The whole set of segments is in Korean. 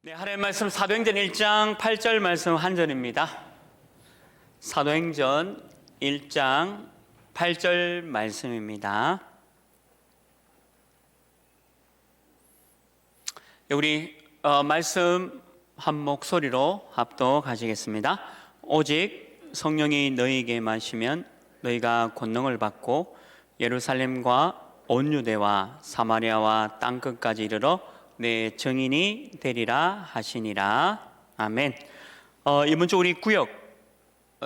네, 하나님의 말씀 사도행전 1장 8절 말씀 한 절입니다. 사도행전 1장 8절 말씀입니다. 우리 말씀 한 목소리로 합독하시겠습니다. 오직 성령이 너희에게 마시면 너희가 권능을 받고 예루살렘과 온 유대와 사마리아와 땅끝까지 이르러 내 증인이 되리라 하시니라. 아멘. 이번 주 우리 구역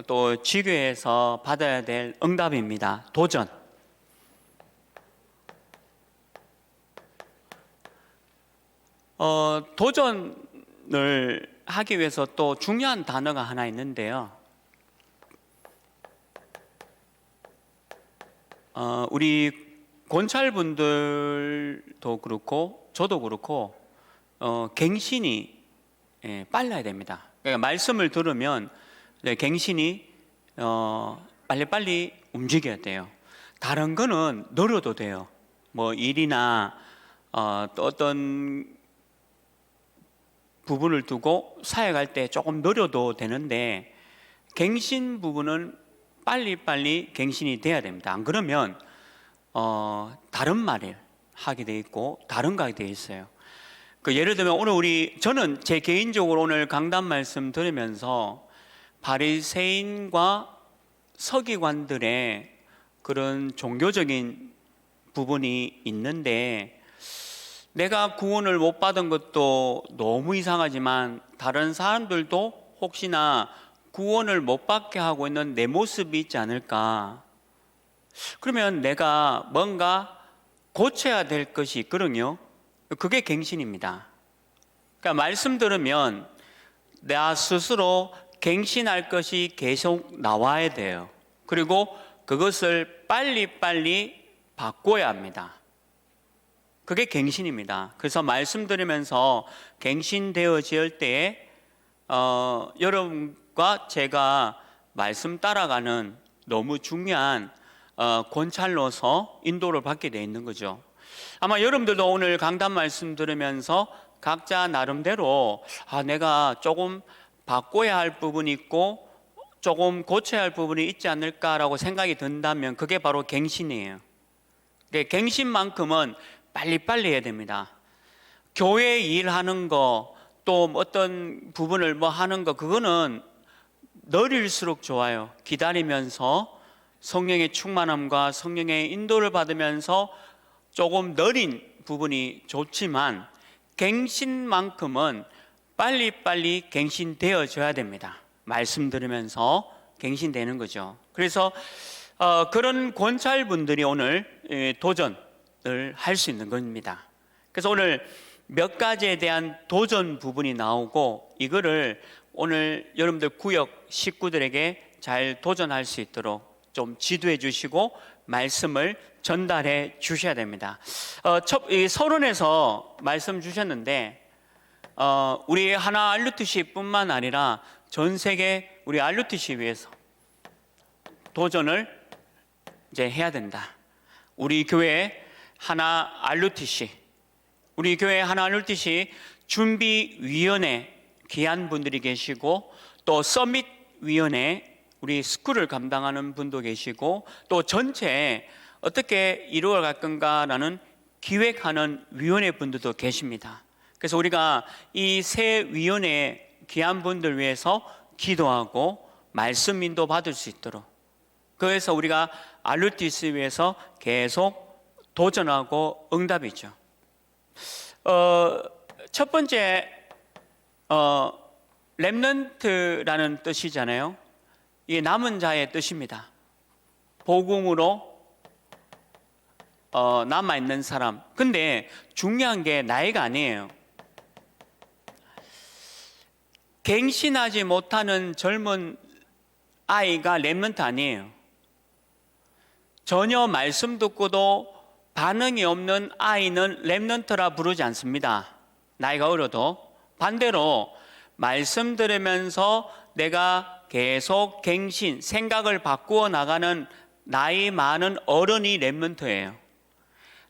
또 지교에서 받아야 될 응답입니다. 도전. 도전을 하기 위해서 또 중요한 단어가 하나 있는데요. 우리 권찰분들도 그렇고 저도 그렇고 갱신이 빨라야 됩니다. 그러니까 말씀을 들으면 갱신이 빨리빨리 움직여야 돼요. 다른 거는 늘어도 돼요. 뭐 일이나 또 어떤 부분을 두고 사역할 때 조금 느려도 되는데 갱신 부분은 빨리빨리 갱신이 돼야 됩니다. 안 그러면 다른 말을 하게 돼 있고 다른 거 하게 돼 있어요. 예를 들면 오늘 저는 제 개인적으로 오늘 강단 말씀 들으면서 바리새인과 서기관들의 그런 종교적인 부분이 있는데 내가 구원을 못 받은 것도 너무 이상하지만 다른 사람들도 혹시나 구원을 못 받게 하고 있는 내 모습이 있지 않을까. 그러면 내가 뭔가 고쳐야 될 것이 있거든요. 그게 갱신입니다. 그러니까 말씀 들으면 나 스스로 갱신할 것이 계속 나와야 돼요. 그리고 그것을 빨리빨리 바꿔야 합니다. 그게 갱신입니다. 그래서 말씀 들으면서 갱신되어질 때에 여러분과 제가 말씀 따라가는 너무 중요한 권찰로서 인도를 받게 되어 있는 거죠. 아마 여러분들도 오늘 강단 말씀 들으면서 각자 나름대로 내가 조금 바꿔야 할 부분이 있고 조금 고쳐야 할 부분이 있지 않을까라고 생각이 든다면 그게 바로 갱신이에요. 갱신만큼은 빨리빨리 해야 됩니다. 교회 일하는 거 또 어떤 부분을 하는 거 그거는 느릴수록 좋아요. 기다리면서 성령의 충만함과 성령의 인도를 받으면서 조금 느린 부분이 좋지만 갱신만큼은 빨리빨리 갱신되어져야 됩니다. 말씀 들으면서 갱신되는 거죠. 그래서 그런 권찰분들이 오늘 도전을 할 수 있는 겁니다. 그래서 오늘 몇 가지에 대한 도전 부분이 나오고 이거를 오늘 여러분들 구역 식구들에게 잘 도전할 수 있도록 좀 지도해 주시고 말씀을 전달해 주셔야 됩니다. 서론에서 말씀 주셨는데 우리 하나 RUTC 뿐만 아니라 전 세계 우리 RUTC 위해서 도전을 이제 해야 된다. 우리 교회 하나 RUTC, 우리 교회 하나 RUTC 준비위원회 귀한 분들이 계시고 또 서밋위원회 우리 스쿨을 감당하는 분도 계시고 또 전체 어떻게 이루어갈 건가라는 기획하는 위원회 분들도 계십니다. 그래서 우리가 이 세 위원회 귀한 분들 위해서 기도하고 말씀 인도 받을 수 있도록 그래서 우리가 RUTC 위해서 계속 도전하고 응답이죠. 첫 번째 렘넌트라는 뜻이잖아요. 이게 남은 자의 뜻입니다. 복음으로 남아있는 사람. 근데 중요한 게 나이가 아니에요. 갱신하지 못하는 젊은 아이가 렘넌트 아니에요. 전혀 말씀 듣고도 반응이 없는 아이는 렘넌트라 부르지 않습니다. 나이가 어려도. 반대로 말씀 들으면서 내가 계속 갱신, 생각을 바꾸어 나가는 나이 많은 어른이 렘넌트예요.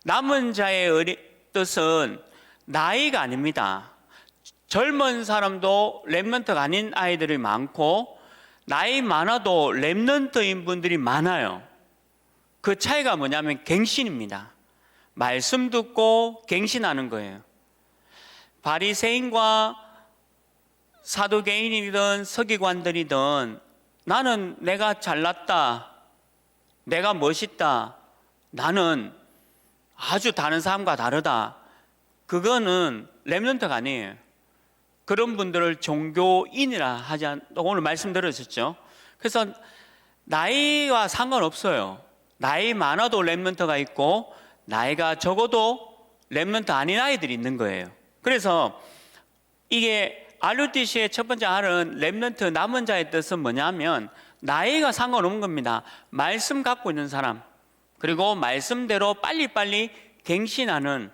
남은 자의 뜻은 나이가 아닙니다. 젊은 사람도 랩런트가 아닌 아이들이 많고 나이 많아도 랩런트인 분들이 많아요. 그 차이가 뭐냐면 갱신입니다. 말씀 듣고 갱신하는 거예요. 바리새인과 사두개인이든 서기관들이든 나는 내가 잘났다, 내가 멋있다, 나는 아주 다른 사람과 다르다, 그거는 랩런트가 아니에요. 그런 분들을 종교인이라 하지 오늘 말씀 들으셨죠? 그래서 나이와 상관없어요. 나이 많아도 랩런트가 있고 나이가 적어도 랩런트 아닌 아이들이 있는 거예요. 그래서 이게 RUTC의 첫 번째 R은 랩런트 남은 자의 뜻은 뭐냐면 나이가 상관없는 겁니다. 말씀 갖고 있는 사람, 그리고 말씀대로 빨리빨리 갱신하는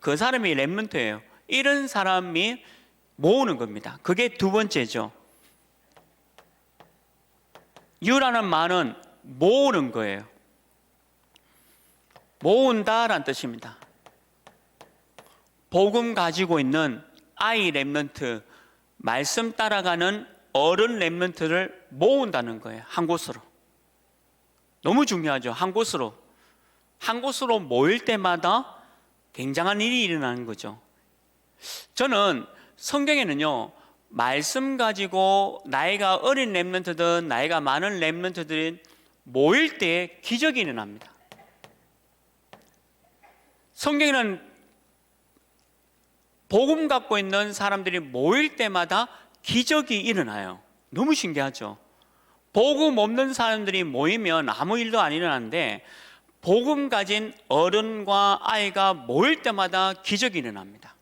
그 사람이 랩런트예요. 이런 사람이 모으는 겁니다. 그게 두 번째죠. U라는 말은 모으는 거예요. 모은다라는 뜻입니다. 복음 가지고 있는 아이 랩런트, 말씀 따라가는 어른 랩런트를 모은다는 거예요. 한 곳으로. 너무 중요하죠. 한 곳으로. 한 곳으로 모일 때마다 굉장한 일이 일어나는 거죠. 저는 성경에는요, 말씀 가지고 나이가 어린 랩런트든 나이가 많은 랩런트들이 모일 때 기적이 일어납니다. 성경에는 복음 갖고 있는 사람들이 모일 때마다 기적이 일어나요. 너무 신기하죠. 복음 없는 사람들이 모이면 아무 일도 안 일어나는데 복음 가진 어른과 아이가 모일 때마다 기적이 일어납니다.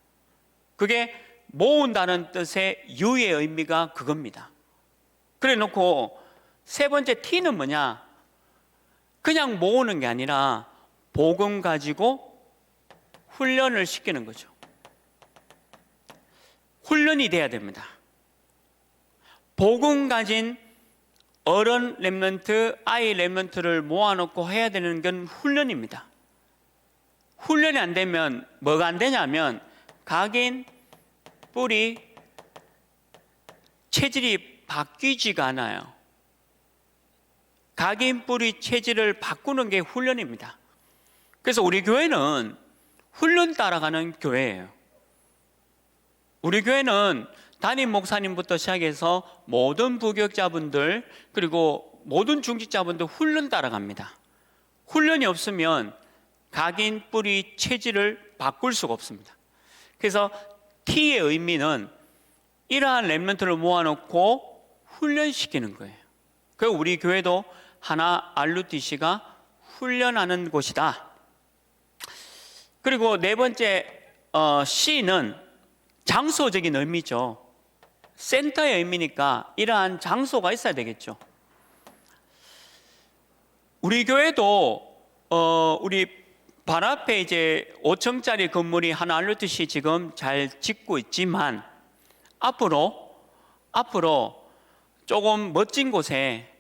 그게 모은다는 뜻의 유의 의미가 그겁니다. 그래 놓고 세 번째 T는 뭐냐? 그냥 모으는 게 아니라 복음 가지고 훈련을 시키는 거죠. 훈련이 돼야 됩니다. 복음 가진 어른 랩런트, 아이 랩런트를 모아놓고 해야 되는 건 훈련입니다. 훈련이 안 되면 뭐가 안 되냐면 각인, 뿌리, 체질이 바뀌지가 않아요. 각인, 뿌리, 체질을 바꾸는 게 훈련입니다. 그래서 우리 교회는 훈련 따라가는 교회예요. 우리 교회는 담임 목사님부터 시작해서 모든 부교육자분들 그리고 모든 중직자분들 훈련 따라갑니다. 훈련이 없으면 각인, 뿌리, 체질을 바꿀 수가 없습니다. 그래서 T의 의미는 이러한 랩런트를 모아놓고 훈련시키는 거예요. 그리고 우리 교회도 하나 RUTC가 훈련하는 곳이다. 그리고 네 번째 C는 장소적인 의미죠. 센터의 의미니까 이러한 장소가 있어야 되겠죠. 우리 교회도 우리 발 앞에 이제 5층짜리 건물이 하나 RUTC 지금 잘 짓고 있지만 앞으로 조금 멋진 곳에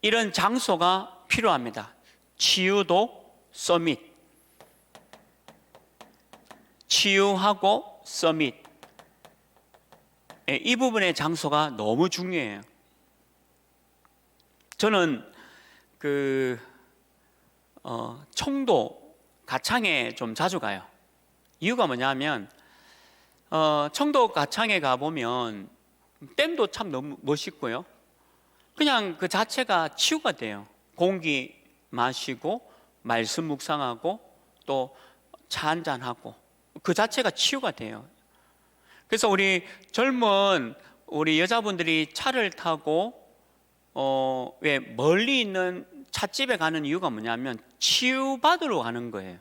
이런 장소가 필요합니다. 치유도 서밋, 치유하고 서밋, 이 부분의 장소가 너무 중요해요. 저는 청도 가창에 좀 자주 가요. 이유가 뭐냐면 청도 가창에 가보면 댐도 참 너무 멋있고요. 그냥 그 자체가 치유가 돼요. 공기 마시고 말씀 묵상하고 또 차 한잔하고 그 자체가 치유가 돼요. 그래서 우리 젊은 우리 여자분들이 차를 타고 왜 멀리 있는 찻집에 가는 이유가 뭐냐면 치유받으러 가는 거예요.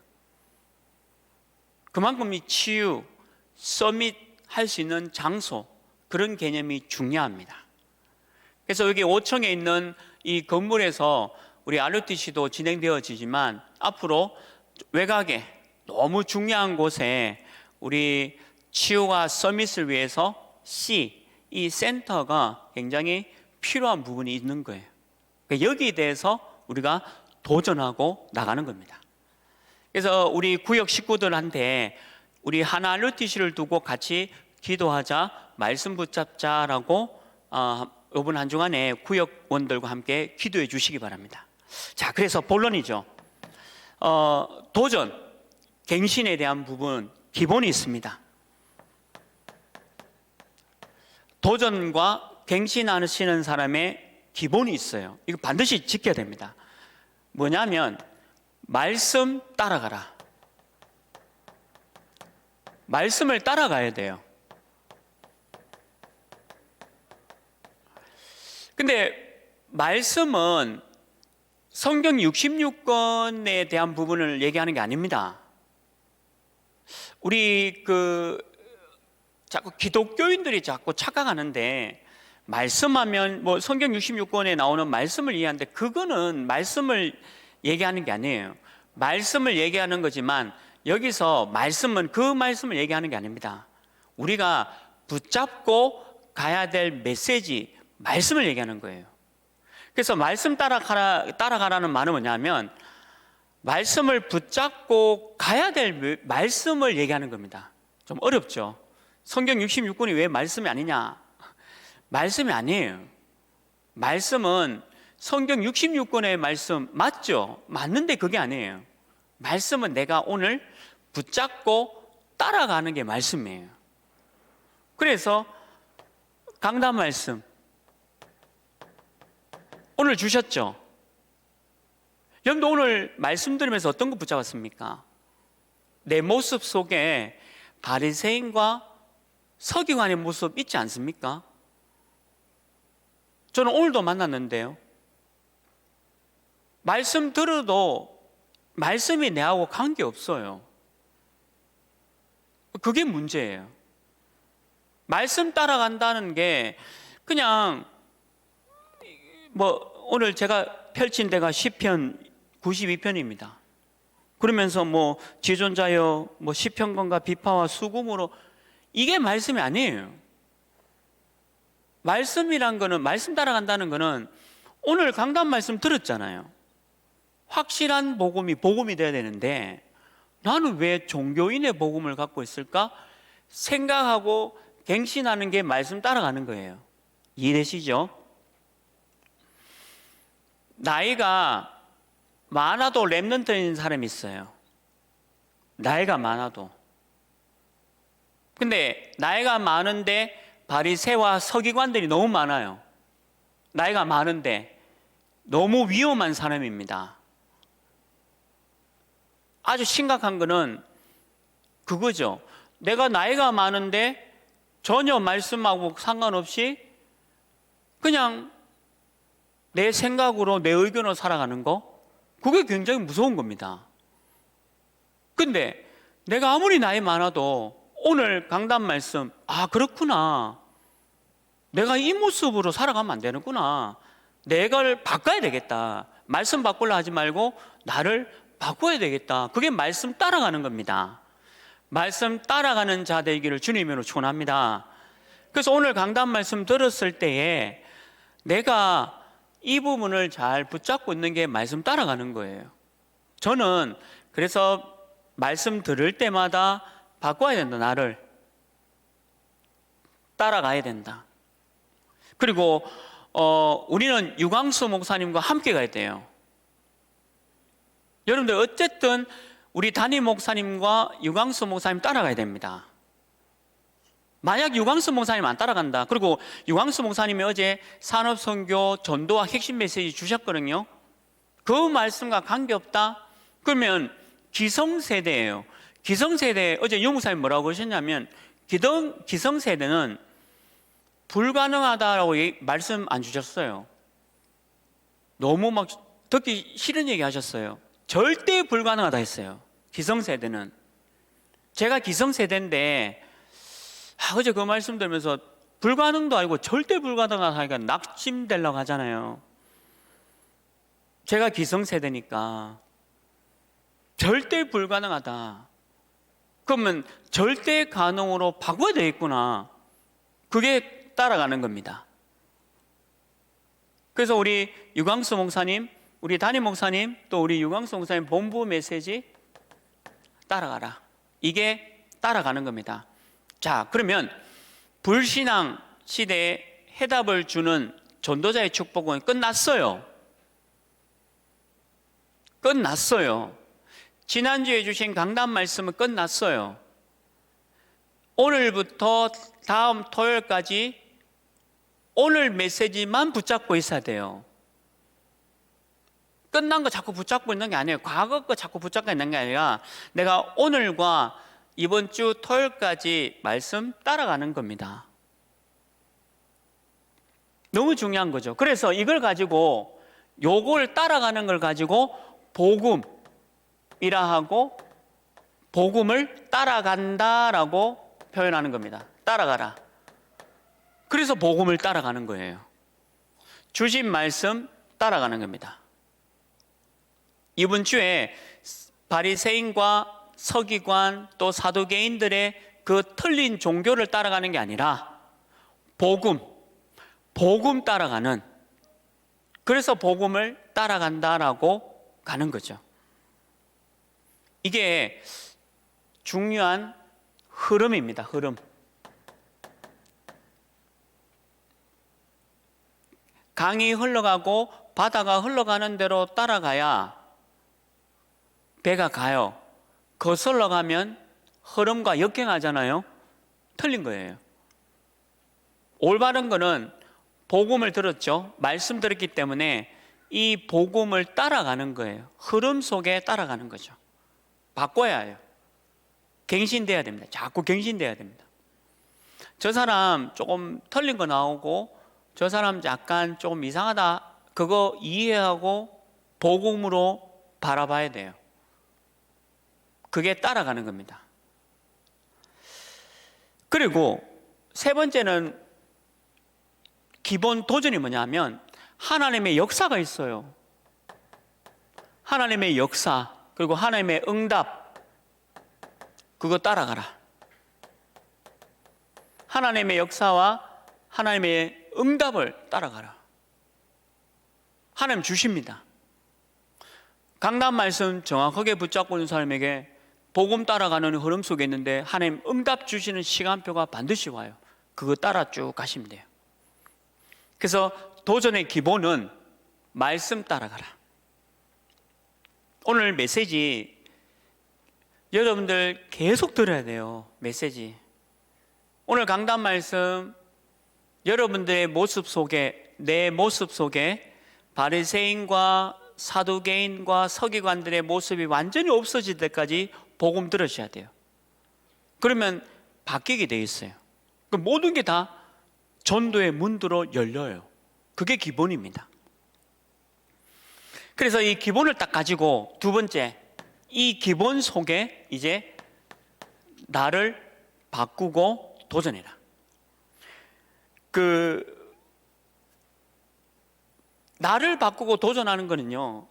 그만큼 이 치유, 서밋 할 수 있는 장소, 그런 개념이 중요합니다. 그래서 여기 5층에 있는 이 건물에서 우리 RUTC도 진행되어지지만 앞으로 외곽에 너무 중요한 곳에 우리 치유와 서밋을 위해서 C, 이 센터가 굉장히 필요한 부분이 있는 거예요. 여기에 대해서 우리가 도전하고 나가는 겁니다. 그래서 우리 구역 식구들한테 우리 하나 알루티시를 두고 같이 기도하자, 말씀 붙잡자라고 이번 한 주간에 구역원들과 함께 기도해 주시기 바랍니다. 자, 그래서 본론이죠. 도전, 갱신에 대한 부분 기본이 있습니다. 도전과 갱신하시는 사람의 기본이 있어요. 이거 반드시 지켜야 됩니다. 뭐냐면 말씀 따라가라. 말씀을 따라가야 돼요. 근데 말씀은 성경 66권에 대한 부분을 얘기하는 게 아닙니다. 우리 자꾸 기독교인들이 자꾸 착각하는데, 말씀하면 뭐 성경 66권에 나오는 말씀을 이해하는데, 그거는 말씀을 얘기하는 게 아니에요. 말씀을 얘기하는 거지만 여기서 말씀은 그 말씀을 얘기하는 게 아닙니다. 우리가 붙잡고 가야 될 메시지, 말씀을 얘기하는 거예요. 그래서 말씀 따라가라는 말은 뭐냐면 말씀을 붙잡고 가야 될 말씀을 얘기하는 겁니다. 좀 어렵죠. 성경 66권이 왜 말씀이 아니냐? 말씀이 아니에요. 말씀은 성경 66권의 말씀 맞죠? 맞는데 그게 아니에요. 말씀은 내가 오늘 붙잡고 따라가는 게 말씀이에요. 그래서 강단 말씀 오늘 주셨죠? 여러분도 오늘 말씀 들으면서 어떤 거 붙잡았습니까? 내 모습 속에 바리새인과 서기관의 모습 있지 않습니까? 저는 오늘도 만났는데요, 말씀 들어도 말씀이 내하고 관계없어요. 그게 문제예요. 말씀 따라간다는 게 그냥 뭐 오늘 제가 펼친 데가 시편 92편입니다. 그러면서 뭐 지존자여 뭐 시편권과 비파와 수금으로, 이게 말씀이 아니에요. 말씀이란 거는, 말씀 따라간다는 거는 오늘 강단 말씀 들었잖아요. 확실한 복음이 돼야 되는데 나는 왜 종교인의 복음을 갖고 있을까 생각하고 갱신하는 게 말씀 따라가는 거예요. 이해되시죠? 나이가 많아도 랩런트인 사람이 있어요. 나이가 많아도. 근데 나이가 많은데 바리새와 서기관들이 너무 많아요. 나이가 많은데 너무 위험한 사람입니다. 아주 심각한 거는 그거죠. 내가 나이가 많은데 전혀 말씀하고 상관없이 그냥 내 생각으로, 내 의견으로 살아가는 거, 그게 굉장히 무서운 겁니다. 근데 내가 아무리 나이 많아도 오늘 강단 말씀, 아 그렇구나, 내가 이 모습으로 살아가면 안 되는구나, 내가 바꿔야 되겠다, 말씀 바꾸려 하지 말고 나를 바꿔야 되겠다, 그게 말씀 따라가는 겁니다. 말씀 따라가는 자 되기를 주님으로 축원합니다. 그래서 오늘 강단 말씀 들었을 때에 내가 이 부분을 잘 붙잡고 있는 게 말씀 따라가는 거예요. 저는 그래서 말씀 들을 때마다 바꿔야 된다, 나를 따라가야 된다. 그리고 우리는 유광수 목사님과 함께 가야 돼요. 여러분들 어쨌든 우리 담임 목사님과 유광수 목사님 따라가야 됩니다. 만약 유광수 목사님 안 따라간다, 그리고 유광수 목사님이 어제 산업선교 전도와 핵심 메시지 주셨거든요. 그 말씀과 관계없다? 그러면 기성세대예요. 기성세대, 어제 유 목사님 뭐라고 하셨냐면 기성세대는 불가능하다라고 말씀 안 주셨어요. 너무 막 듣기 싫은 얘기 하셨어요. 절대 불가능하다 했어요. 기성세대는. 제가 기성세대인데 어제 그 말씀 들으면서 불가능도 아니고 절대 불가능하다 하니까 낙심되려고 하잖아요. 제가 기성세대니까 절대 불가능하다, 그러면 절대 가능으로 바꿔야 되겠구나, 그게 따라가는 겁니다. 그래서 우리 유광수 목사님, 우리 담임 목사님, 또 우리 유광수 목사님 본부 메시지 따라가라, 이게 따라가는 겁니다. 자, 그러면 불신앙 시대에 해답을 주는 전도자의 축복은 끝났어요. 끝났어요. 지난주에 주신 강단 말씀은 끝났어요. 오늘부터 다음 토요일까지 오늘 메시지만 붙잡고 있어야 돼요. 끝난 거 자꾸 붙잡고 있는 게 아니에요. 과거 거 자꾸 붙잡고 있는 게 아니라 내가 오늘과 이번 주 토요일까지 말씀 따라가는 겁니다. 너무 중요한 거죠. 그래서 이걸 가지고 요걸 따라가는 걸 가지고 복음이라 하고 복음을 따라간다라고 표현하는 겁니다. 따라가라. 그래서 복음을 따라가는 거예요. 주신 말씀 따라가는 겁니다. 이번 주에 바리새인과 서기관 또 사두개인들의 그 틀린 종교를 따라가는 게 아니라 복음 따라가는, 그래서 복음을 따라간다라고 가는 거죠. 이게 중요한 흐름입니다. 흐름. 강이 흘러가고 바다가 흘러가는 대로 따라가야 배가 가요. 거슬러 가면 흐름과 역행하잖아요. 틀린 거예요. 올바른 거는 복음을 들었죠. 말씀 들었기 때문에 이 복음을 따라가는 거예요. 흐름 속에 따라가는 거죠. 바꿔야 해요. 갱신돼야 됩니다. 자꾸 갱신돼야 됩니다. 저 사람 조금 틀린 거 나오고 저 사람 약간 조금 이상하다, 그거 이해하고 복음으로 바라봐야 돼요. 그게 따라가는 겁니다. 그리고 세 번째는 기본 도전이 뭐냐면 하나님의 역사가 있어요. 하나님의 역사, 그리고 하나님의 응답, 그거 따라가라. 하나님의 역사와 하나님의 응답을 따라가라. 하나님 주십니다. 강단 말씀 정확하게 붙잡고 있는 사람에게 복음 따라가는 흐름 속에 있는데 하나님 응답 주시는 시간표가 반드시 와요. 그거 따라 쭉 가시면 돼요. 그래서 도전의 기본은 말씀 따라가라. 오늘 메시지 여러분들 계속 들어야 돼요. 메시지. 오늘 강단 말씀 여러분들의 모습 속에, 내 모습 속에 바리새인과 사두개인과 서기관들의 모습이 완전히 없어질 때까지 복음 들으셔야 돼요. 그러면 바뀌게 돼 있어요. 모든 게 다 전도의 문으로 열려요. 그게 기본입니다. 그래서 이 기본을 딱 가지고 두 번째, 이 기본 속에 이제 나를 바꾸고 도전해라. 나를 바꾸고 도전하는 거는요,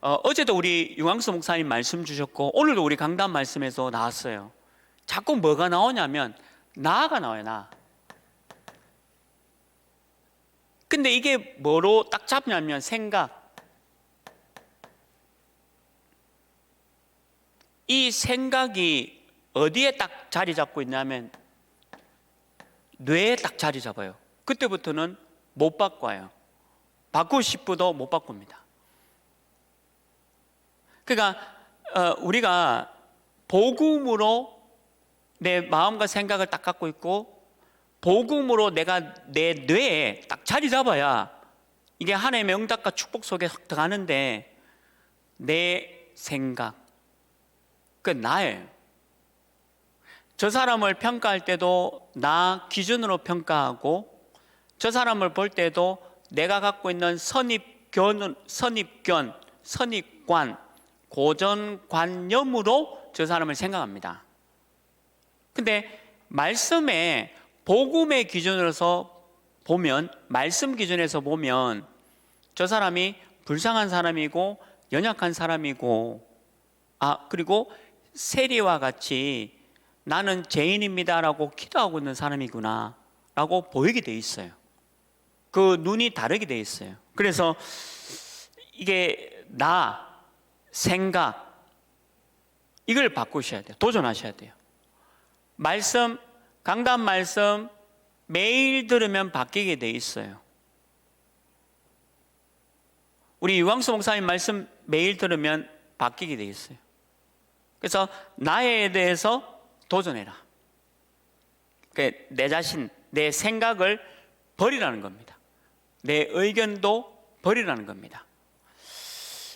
어제도 우리 유광수 목사님 말씀 주셨고 오늘도 우리 강단 말씀에서 나왔어요. 자꾸 뭐가 나오냐면 나가 나와요. 나. 근데 이게 뭐로 딱 잡냐면 생각. 이 생각이 어디에 딱 자리 잡고 있냐면 뇌에 딱 자리 잡아요. 그때부터는 못 바꿔요. 바꾸고 싶어도 못 바꿉니다. 그러니까 우리가 복음으로 내 마음과 생각을 딱 갖고 있고 복음으로 내가 내 뇌에 딱 자리 잡아야 이게 하나님의 응답과 축복 속에 들어가는데 내 생각, 그 나예요. 저 사람을 평가할 때도 나 기준으로 평가하고 저 사람을 볼 때도 내가 갖고 있는 선입견, 선입관, 고정관념으로 저 사람을 생각합니다. 근데 말씀에 복음의 기준으로서 보면, 말씀 기준에서 보면 저 사람이 불쌍한 사람이고 연약한 사람이고 그리고 세리와 같이 나는 죄인입니다라고 기도하고 있는 사람이구나 라고 보이게 돼 있어요. 그 눈이 다르게 돼 있어요. 그래서 이게 나, 생각, 이걸 바꾸셔야 돼요. 도전하셔야 돼요. 말씀, 강단 말씀 매일 들으면 바뀌게 돼 있어요. 우리 유광수 목사님 말씀 매일 들으면 바뀌게 돼 있어요. 그래서 나에 대해서 도전해라. 내 자신, 내 생각을 버리라는 겁니다. 내 의견도 버리라는 겁니다.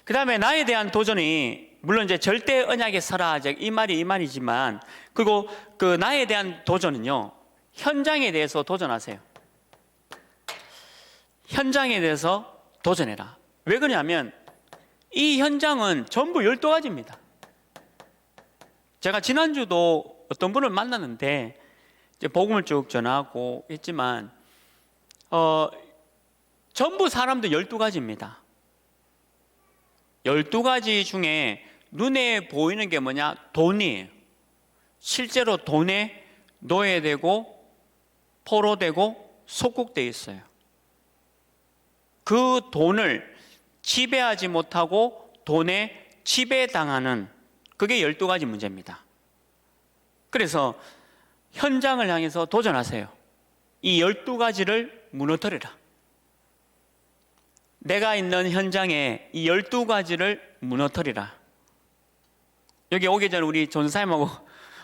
그 다음에 나에 대한 도전이, 물론 이제 절대 언약에 서라, 이 말이지만, 그리고 그 나에 대한 도전은요, 현장에 대해서 도전하세요. 현장에 대해서 도전해라. 왜 그러냐면 이 현장은 전부 12가지입니다. 제가 지난주도 어떤 분을 만났는데 이제 복음을 쭉 전하고 했지만 전부 사람도 12가지입니다. 12가지 중에 눈에 보이는 게 뭐냐? 돈이에요. 실제로 돈에 노예되고 포로되고 속국되어 있어요. 그 돈을 지배하지 못하고 돈에 지배당하는, 그게 12가지 문제입니다. 그래서 현장을 향해서 도전하세요. 이 12가지를 무너뜨려라. 내가 있는 현장에 이 12가지를 무너뜨리라. 여기 오기 전에 우리 전사님하고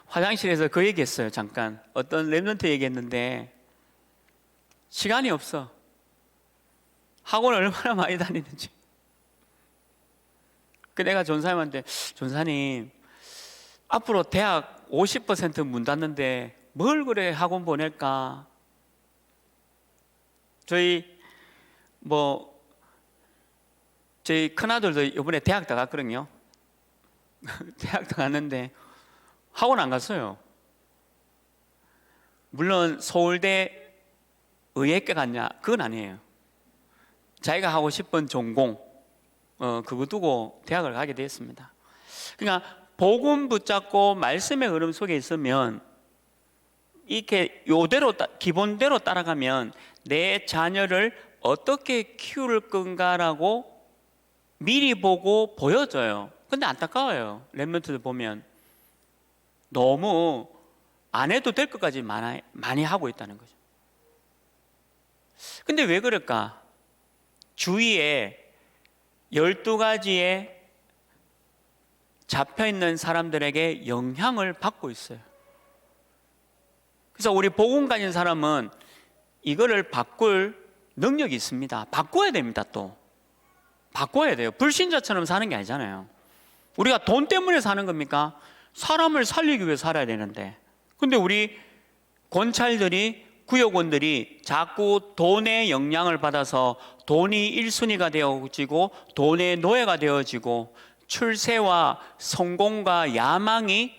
화장실에서 그 얘기했어요. 잠깐 어떤 랩런트 얘기했는데 시간이 없어. 학원을 얼마나 많이 다니는지. 그 내가 전사님한테, 전사님 앞으로 대학 50% 문 닫는데 뭘 그래 학원 보낼까? 저희 큰아들도 이번에 대학 다 갔거든요. 대학 다 갔는데 학원 안 갔어요. 물론 서울대 의예과 갔냐? 그건 아니에요. 자기가 하고 싶은 전공 그거 두고 대학을 가게 되었습니다. 그러니까 복음 붙잡고 말씀의 흐름 속에 있으면 이렇게 요대로 기본대로 따라가면 내 자녀를 어떻게 키울 건가라고 미리 보고 보여줘요. 근데 안타까워요. 랩런트들 보면 너무 안 해도 될 것까지 많이 하고 있다는 거죠. 근데 왜 그럴까? 주위에 12가지의 잡혀있는 사람들에게 영향을 받고 있어요. 그래서 우리 복음 가진 사람은 이거를 바꿀 능력이 있습니다. 바꿔야 됩니다. 또 바꿔야 돼요. 불신자처럼 사는 게 아니잖아요. 우리가 돈 때문에 사는 겁니까? 사람을 살리기 위해 살아야 되는데, 근데 우리 권찰들이, 구역원들이 자꾸 돈의 영향을 받아서 돈이 1순위가 되어지고 돈의 노예가 되어지고 출세와 성공과 야망이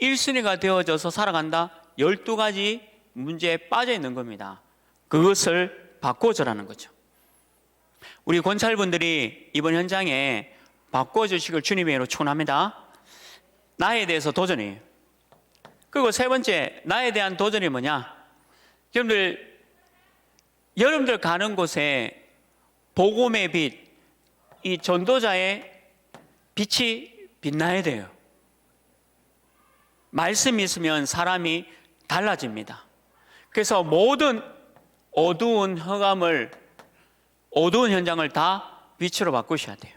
1순위가 되어져서 살아간다. 12가지 문제에 빠져 있는 겁니다. 그것을 바꿔주라는 거죠. 우리 권찰분들이 이번 현장에 바꿔주시길 주님의 이름으로 축원합니다. 나에 대해서 도전이에요. 그리고 세 번째, 나에 대한 도전이 뭐냐? 여러분들 가는 곳에 복음의 빛, 이 전도자의 빛이 빛나야 돼요. 말씀이 있으면 사람이 달라집니다. 그래서 모든 어두운 현장을 다 빛으로 바꾸셔야 돼요.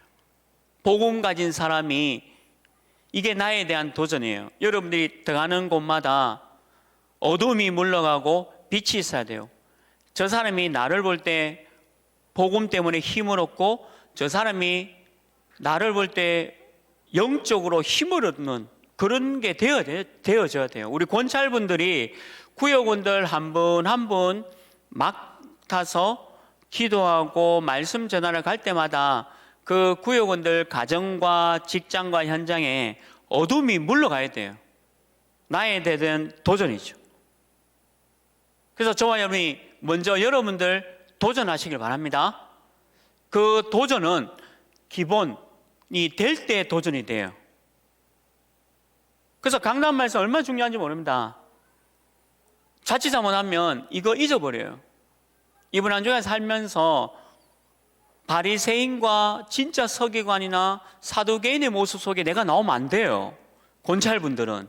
복음 가진 사람이, 이게 나에 대한 도전이에요. 여러분들이 들어가는 곳마다 어둠이 물러가고 빛이 있어야 돼요. 저 사람이 나를 볼 때 복음 때문에 힘을 얻고, 저 사람이 나를 볼 때 영적으로 힘을 얻는 그런 게 되어져야 돼요. 우리 권찰분들이 구역원들 한 분 한 분 맡아서 기도하고 말씀 전하러 갈 때마다 그 구역원들 가정과 직장과 현장에 어둠이 물러가야 돼요. 나에 대한 도전이죠. 그래서 저와 여러분이 먼저 여러분들 도전하시길 바랍니다. 그 도전은 기본이 될 때 도전이 돼요. 그래서 강단 말씀 얼마나 중요한지 모릅니다. 자칫 잘못하면 이거 잊어버려요. 이번 한 주간 살면서 바리새인과 진짜 서기관이나 사두개인의 모습 속에 내가 나오면 안 돼요. 권찰분들은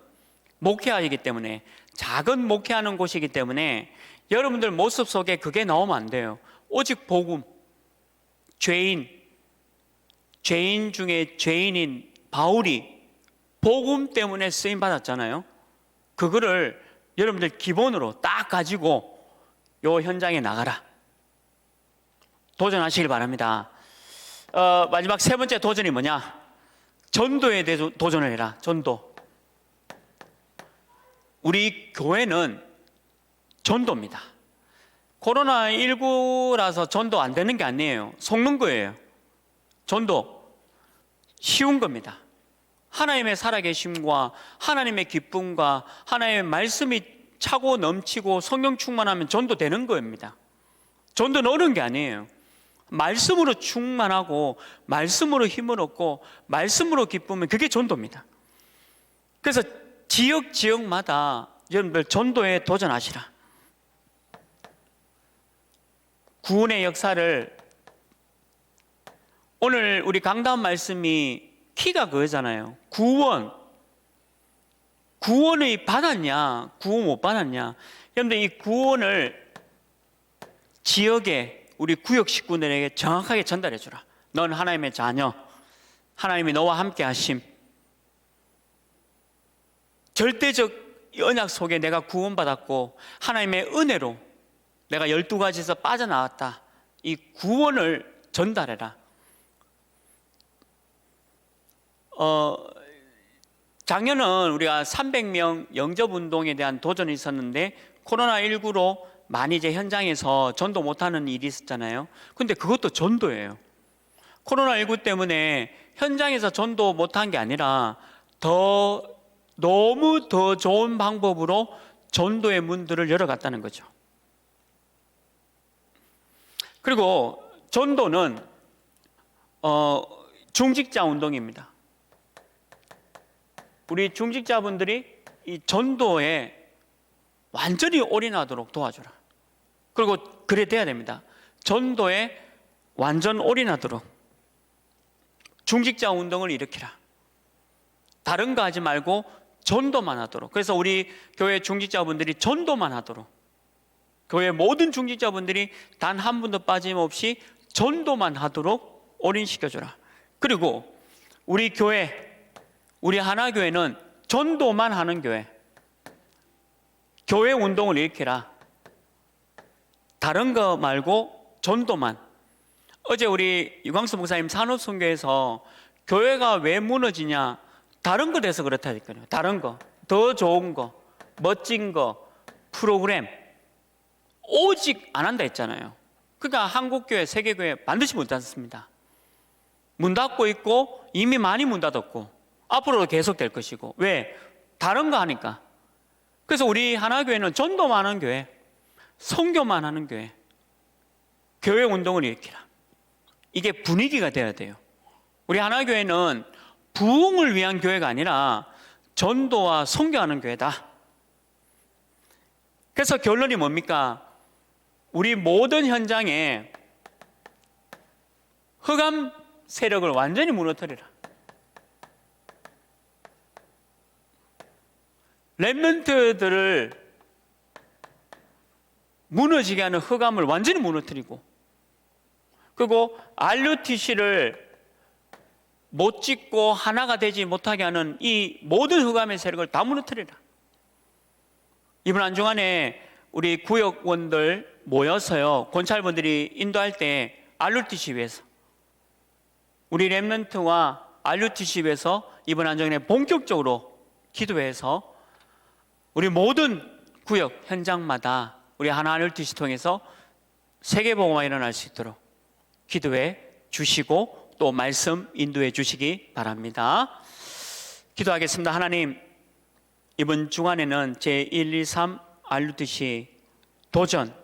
목회하기 때문에, 작은 목회하는 곳이기 때문에 여러분들 모습 속에 그게 나오면 안 돼요. 오직 복음, 죄인 중에 죄인인 바울이 복음 때문에 쓰임 받았잖아요. 그거를 여러분들 기본으로 딱 가지고 요 현장에 나가라. 도전하시길 바랍니다. 마지막 세 번째 도전이 뭐냐? 전도에 대해 도전을 해라. 전도. 우리 교회는 전도입니다. 코로나19라서 전도 안 되는 게 아니에요. 속는 거예요. 전도 쉬운 겁니다. 하나님의 살아계심과 하나님의 기쁨과 하나님의 말씀이 차고 넘치고 성령 충만하면 전도 되는 겁니다. 전도는 어려운 게 아니에요. 말씀으로 충만하고 말씀으로 힘을 얻고 말씀으로 기쁘면 그게 전도입니다. 그래서 지역마다 여러분들 전도에 도전하시라. 구원의 역사를, 오늘 우리 강단 말씀이 키가 그거잖아요. 구원을 받았냐, 구원 못 받았냐. 여러분들 이 구원을 지역에 우리 구역 식구들에게 정확하게 전달해 주라. 넌 하나님의 자녀, 하나님이 너와 함께 하심. 절대적 언약 속에 내가 구원받았고 하나님의 은혜로 내가 12가지에서 빠져나왔다. 이 구원을 전달해라. 작년은 우리가 300명 영접운동에 대한 도전이 있었는데 코로나19로 많이 이제 현장에서 전도 못하는 일이 있었잖아요. 근데 그것도 전도예요. 코로나19 때문에 현장에서 전도 못한 게 아니라 너무 더 좋은 방법으로 전도의 문들을 열어갔다는 거죠. 그리고 전도는 중직자 운동입니다. 우리 중직자분들이 이 전도에 완전히 올인하도록 도와주라. 그리고 그래 돼야 됩니다. 전도에 완전 올인하도록 중직자 운동을 일으키라. 다른 거 하지 말고 전도만 하도록. 그래서 우리 교회 중직자분들이 전도만 하도록, 교회 모든 중직자분들이 단 한 분도 빠짐없이 전도만 하도록 올인시켜주라. 그리고 우리 교회, 우리 하나교회는 전도만 하는 교회, 교회 운동을 일으키라. 다른 거 말고 전도만. 어제 우리 유광수 목사님 산업선교에서 교회가 왜 무너지냐, 다른 거 돼서 그렇다 했거든요. 다른 거, 더 좋은 거, 멋진 거, 프로그램 오직 안 한다 했잖아요. 그러니까 한국교회, 세계교회 반드시 못 닫습니다. 문 닫고 있고 이미 많이 문 닫았고 앞으로도 계속 될 것이고. 왜? 다른 거 하니까. 그래서 우리 하나교회는 전도만 하는 교회, 선교만 하는 교회, 교회 운동을 일으키라. 이게 분위기가 돼야 돼요. 우리 하나교회는 부흥을 위한 교회가 아니라 전도와 선교하는 교회다. 그래서 결론이 뭡니까? 우리 모든 현장에 흑암 세력을 완전히 무너뜨리라. 렘넌트들을 무너지게 하는 흑암을 완전히 무너뜨리고, 그리고 RUTC를 못 짓고 하나가 되지 못하게 하는 이 모든 흑암의 세력을 다 무너뜨리라. 이번 안중간에 우리 구역원들 모여서요, 권찰분들이 인도할 때 RUTC 위해서, 우리 렘넌트와 RUTC 위해서 이번 안중간에 본격적으로 기도해서 우리 모든 구역 현장마다 우리 하나 RUTC 통해서 세계복음화 일어날 수 있도록 기도해 주시고 또 말씀 인도해 주시기 바랍니다. 기도하겠습니다. 하나님, 이번 주간에는 제123 RUTC 도전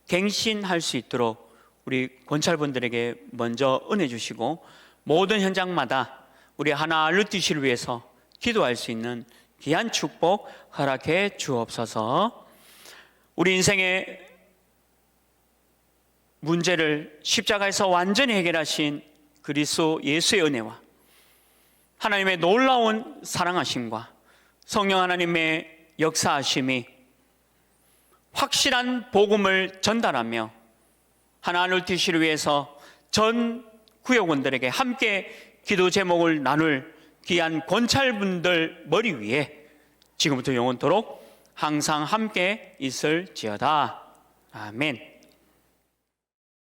갱신할 수 있도록 우리 권찰분들에게 먼저 은혜 주시고 모든 현장마다 우리 하나 RUTC를 위해서 기도할 수 있는 귀한 축복 허락해 주옵소서. 우리 인생의 문제를 십자가에서 완전히 해결하신 그리스도 예수의 은혜와 하나님의 놀라운 사랑하심과 성령 하나님의 역사하심이 확실한 복음을 전달하며 하나 알루티시를 위해서 전 구역원들에게 함께 기도 제목을 나눌 귀한 권찰분들 머리 위에 지금부터 영원토록 항상 함께 있을지어다. 아멘.